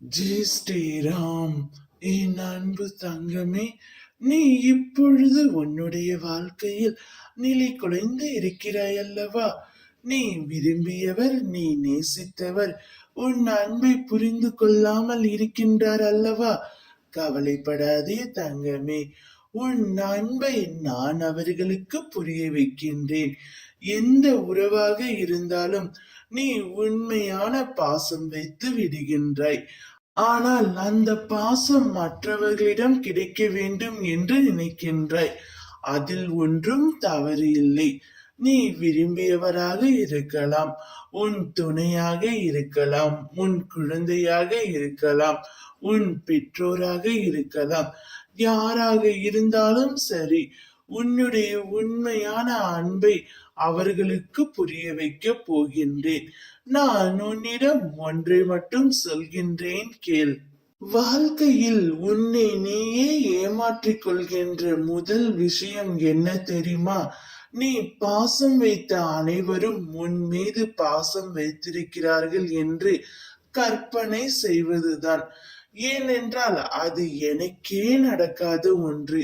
ஜெய் ஸ்ரீராம். என் அன்பு தங்கமே, நீ இப்பொழுது உன்னுடைய வாழ்க்கையில் நிலை குலைந்து இருக்கிறாய் அல்லவா? நீ விரும்பியவர், நீ நேசித்தவர் உன் அன்பை புரிந்து கொள்ளாமல் இருக்கின்றார் அல்லவா? கவலைப்படாதே தங்கமே, உன் அன்பை நான் அவர்களுக்கு புரிய வைக்கின்றேன். எந்த உறவாக இருந்தாலும் நீ உண்மையான பாசம் வைத்து விடுகின்றாய். ஆனால் அந்த பாசம் மற்றவர்களிடம் கிடைக்க வேண்டும் என்று நினைக்கின்றாய். அதில் ஒன்றும் தவறு இல்லை. நீ விரும்பியவராக இருக்கலாம், உன் துணையாக இருக்கலாம், உன் குழந்தையாக இருக்கலாம், உன் பெற்றோராக இருக்கலாம். யாராக இருந்தாலும் சரி, உன்னுடைய உண்மையான அன்பை அவர்களுக்கு புரிய வைக்க போகின்றேன். நான் உன்னிடம் ஒன்றை மட்டும் சொல்கின்றேன், கேள். வாழ்க்கையில் உன்னை நீயே ஏமாற்றிக் கொள்கின்ற முதல் விஷயம் என்ன தெரியுமா? நீ பாசம் வைத்த அனைவரும் உன் மீது பாசம் வைத்திருக்கிறார்கள் என்று கற்பனை செய்வதுதான். ஏனென்றால் அது எனக்கே நடக்காத ஒன்று.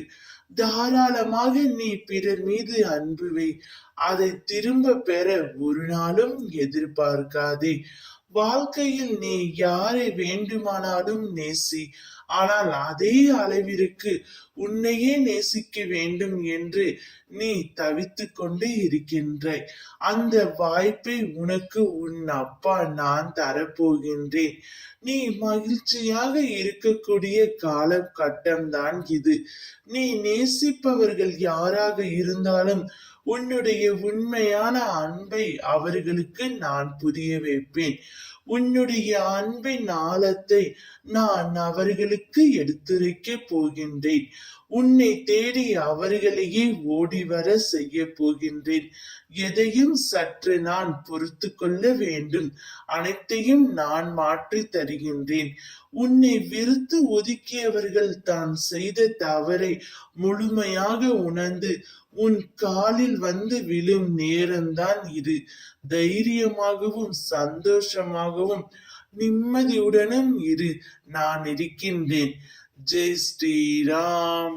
தாராளமாக நீ பிறர் மீது அன்பு வை, அதை திரும்ப பெற ஒரு நாளும் எதிர்பார்க்காதே. வாழ்க்கையில் நீ யாரை வேண்டுமானாலும் நேசி, ஆனால் அதே அளவிற்கு உன்னையே நேசிக்க வேண்டும் என்று நீ தவித்துக் கொண்டே இருக்கின்றாய். அந்த வாய்ப்பை உனக்கு உன் அப்பா நான் தரப்போகின்றேன். நீ மகிழ்ச்சியாக இருக்கக்கூடிய காலகட்டம்தான் இது. நீ நேசிப்பவர்கள் யாராக இருந்தாலும் உன்னுடைய உண்மையான அன்பை அவர்களுக்கு நான் புரிய வைப்பேன். உன்னுடைய அன்பின் ஆழத்தை நான் அவர்களுக்கு எடுத்துரைக்க போகின்றேன். உன்னை தேடி அவர்களையே ஓடி வர செய்ய போகின்றேன். எதையும் சற்று நான் பொறுத்து கொள்ள வேண்டும். அனைத்தையும் நான் மாற்றி தருகின்றேன். உன்னை வெறுத்து ஒதுக்கியவர்கள் தான் செய்த தவறை முழுமையாக உணர்ந்து உன் காலில் வந்து விழும் நேரம்தான் இது. தைரியமாகவும் சந்தோஷமாகவும் நிம்மதியுடனும் இரு. நான் இருக்கின்றேன். ஜெய் ஸ்ரீராம்.